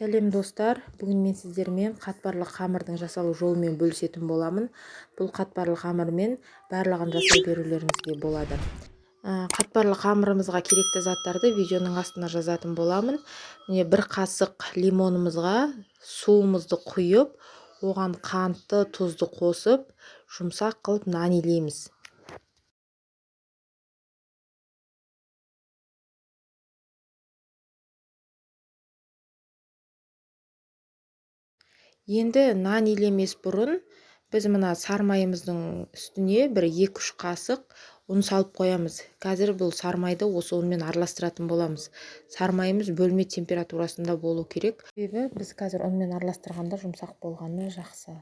Сәлем достар, бүгін мен сіздермен қатпарлы қамырдың жасалу жолымен бөлісетін боламын. Бұл қатпарлы қамырмен барлығын жасай берулеріңізге болады. Қатпарлы қамырымызға керекті заттарды видеоның астына жазатын боламын. Міне бір қасық лимонымызға суымызды құйып, оған қантты, тұзды қосып, жұмсақ қылып нан илейміз. Енді нан илемес бұрын біз мына сармайымыздың үстіне бір 2-3 қасық ұн салып қоямыз. Қазір бұл сармайды осы ұнмен араластыратын боламыз. Сармайымыз бөлме температурасында болу керек. Себебі біз қазір ұнмен араластырғанда жұмсақ болғаны жақсы.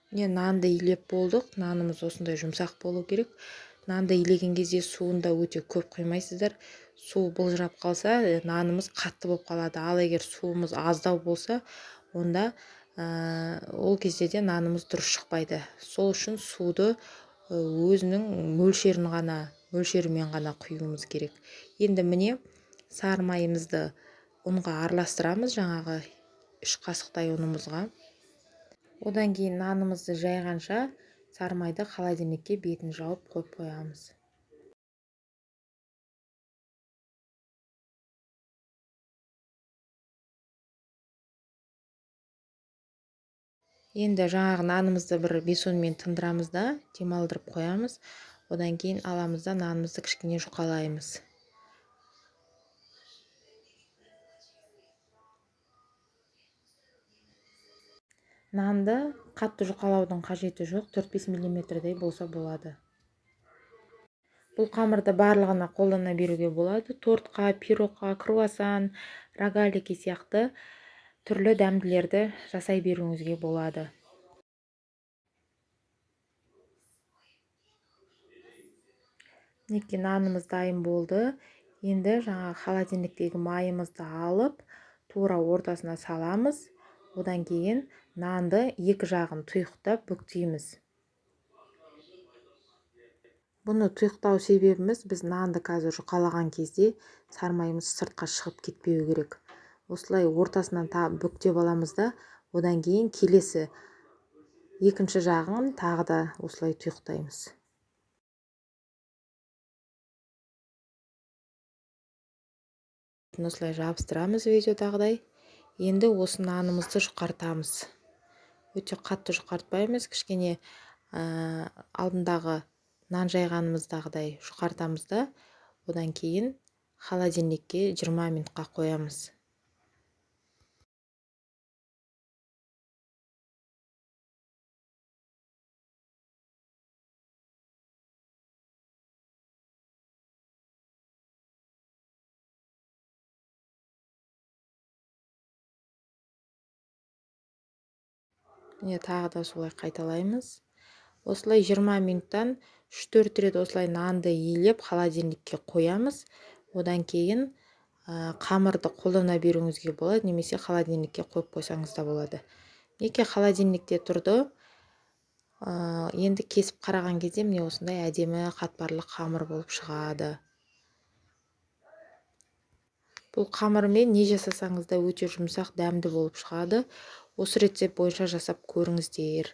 Міне нанды илеп болдық. Нанымыз осындай жұмсақ болу керек. Нанды илеген кезде суын да өте көп құймайсыздар. Су былжырап қалса, нанымыз қатты болып қалады. Ал егер суымыз аздау болса, онда ол кезде де нанымыз дұрыс шықпайды. Сол үшін суды өзінің мөлшерімен ғана құюымыз керек. Енді міне сармайымызды ұнға араластырамыз, жаңағы 3 қасықтай ұнымызға. Одан кейін нанымызды жайғанша сармайды холодильникке бетін жауып қойып қоямыз. Енді жаңағы нанымызды бір 5-10 минут тындырамыз да демалдырып қоямыз. Одан кейін аламыз да нанымызды кішкене жұқалаймыз. Нанды қатты жұқалаудың қажеті жоқ, 4-5 мм-дей болса болады. Бұл қамырды барлығына қолдана беруге болады. Тортқа, пирогқа, круассан, рогалики сияқты түрлі дәмділерді жасай беруіңізге болады. Неке нанымыз дайын болды. Енді жаңа холодильниктегі майымызды алып, тура ортасына саламыз. Одан кейін нанды екі жағын тұйықтап бүктейміз. Бұны тұйықтау себебіміз, біз нанды қазір жұқалаған кезде сармайымыз сыртқа шығып кетпеу керек. Осылай ортасынан бүктеп аламыз да, одан кейін келесі екінші жағын тағы да осылай тұйықтаймыз. Осылай жабыстырамыз видеодағыдай. Енді осы нанымызды жұқартамыз. Өте қатты жұқартпаймыз, кішкене алдындағы нан жайғанымыздағыдай жұқартамыз да, одан кейін холодильникке 20 минутқа қоямыз. Міне тағы да солай қайталаймыз. Осылай 20 минуттан 3-4 рет осылай нанды илеп холодильникке қоямыз. Одан кейін қамырды қолдана беруіңізге болады, немесе холодильникке қойып қойсаңыз да болады. Неке холодильникте тұрды. Енді кесіп қараған кезде міне осындай әдемі қатпарлы қамыр болып шығады. Бұл қамырмен не жасасаңыз да өте жұмсақ, дәмді болып шығады. Осы рецепт бойынша жасап көріңіздер.